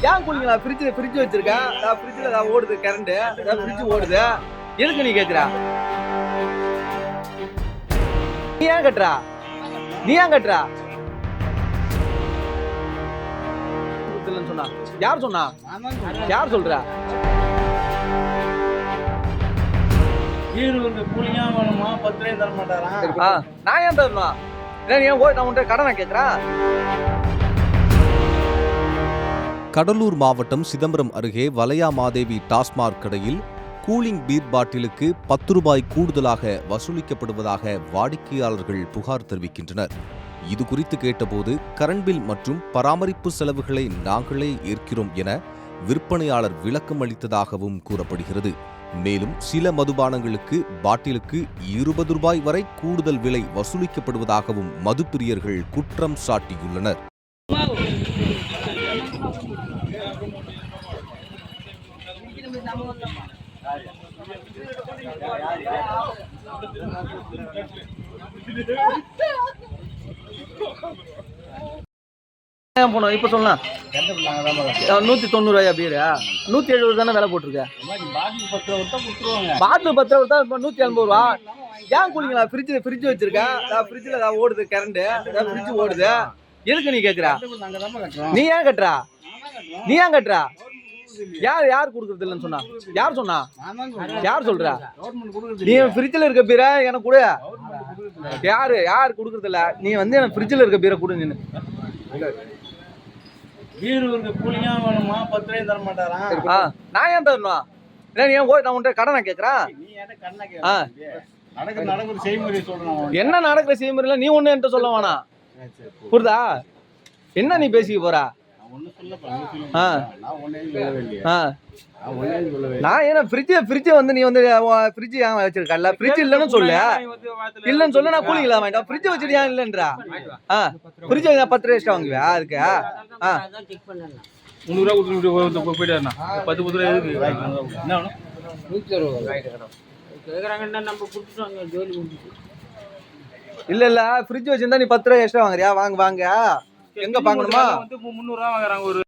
ஏன் கூலிங்களா? ஃப்ரிட்ஜ் வச்சிருக்கேன். ஃப்ரிட்ஜில் ஓடுது கரண்ட், ஃப்ரிட்ஜ் ஓடுது. எதுக்கு நீ கேட்குறா? நீ ஏன் கட்டுறா? சொன்னா யார் சொன்னா? யார் சொல்றா? கூலிங்கா வேணுமா? 10 ரூபாய் தர மாட்டாரா? நான் ஏன் தரணும்? நான் உன்கிட்ட கடனை கேட்குறேன். கடலூர் மாவட்டம் சிதம்பரம் அருகே வலையா மாதேவி டாஸ்மாக் கடையில் கூலிங் பீர் பாட்டிலுக்கு 10 ரூபாய் கூடுதலாக வசூலிக்கப்படுவதாக வாடிக்கையாளர்கள் புகார் தெரிவிக்கின்றனர். இது குறித்து கேட்டபோது கரண்ட் பில் மற்றும் பராமரிப்பு செலவுகளை நாங்களே ஏற்கிறோம் என விற்பனையாளர் விளக்கம் அளித்ததாகவும் கூறப்படுகிறது. மேலும் சில மதுபானங்களுக்கு பாட்டிலுக்கு 20 ரூபாய் வரை கூடுதல் விலை வசூலிக்கப்படுவதாகவும் மதுப்பிரியர்கள் குற்றம் சாட்டியுள்ளனர். போனோம் இப்ப சொல்லலாம் 190 ரூபாயா பீரு? 170 தானே விலை போட்டிருக்க. பாட்டில் 10 ரூபா தான் 180 ரூபா. ஏன் கூலிங்களா? ஃப்ரிட்ஜ் வச்சிருக்கேன். ஃப்ரிட்ஜில் ஓடுது கரண்ட், ஃப்ரிட்ஜ் ஓடுது. எதுக்கு நீ கேட்குறா? நீ ஏன் கட்டுறா? யார் கொடுக்கறது இல்லைன்னு சொன்னா? யார் சொல்றா? நீ ஃப்ரிட்ஜில் இருக்க பீரை எனக்கு கொடு. யார் கொடுக்கறது இல்ல? நீ வந்து எனக்கு ஃப்ரிட்ஜில் இருக்க பீரை கொடு. நின்று கூலிங்கா வேணுமா? 10 ரூபாய் தர மாட்டாரா? நான் ஏன் தரணும்? நான் உன்கிட்ட கடனை கேட்குறேன். என்ன நடக்கிற செய்முறை? நீ ஒண்ணு என்கிட்ட சொல்ல வேணாம். புரியுதா? என்ன நீ பேசிக்க போற? நான் ஏன்னா ஃப்ரிட்ஜ் வந்து நீ வந்து ஃப்ரிட்ஜ் ஏன் வச்சிருக்கல? ஃப்ரிட்ஜ் இல்லைன்னு சொல்லு. நான் கூலிங்களா வாங்கிட்டேன். ஃப்ரிட்ஜ் வச்சுட்டு ஏன் இல்லைன்றா? ஃப்ரிட்ஜ் 10 ரூபா எக்ஸ்ட்ரா வாங்குவியா? அதுக்கு 300 ரூபா போயிட்டாருண்ணா. 10 ரூபா எதுக்கு? என்ன 160 இல்ல ஃப்ரிட்ஜ் வச்சிருந்தா நீ 10 ரூபா எக்ஸ்ட்ரா வாங்குறியா? வாங்க எங்க பாக்கணுமா? 300 ரூபா வாங்குறாங்க.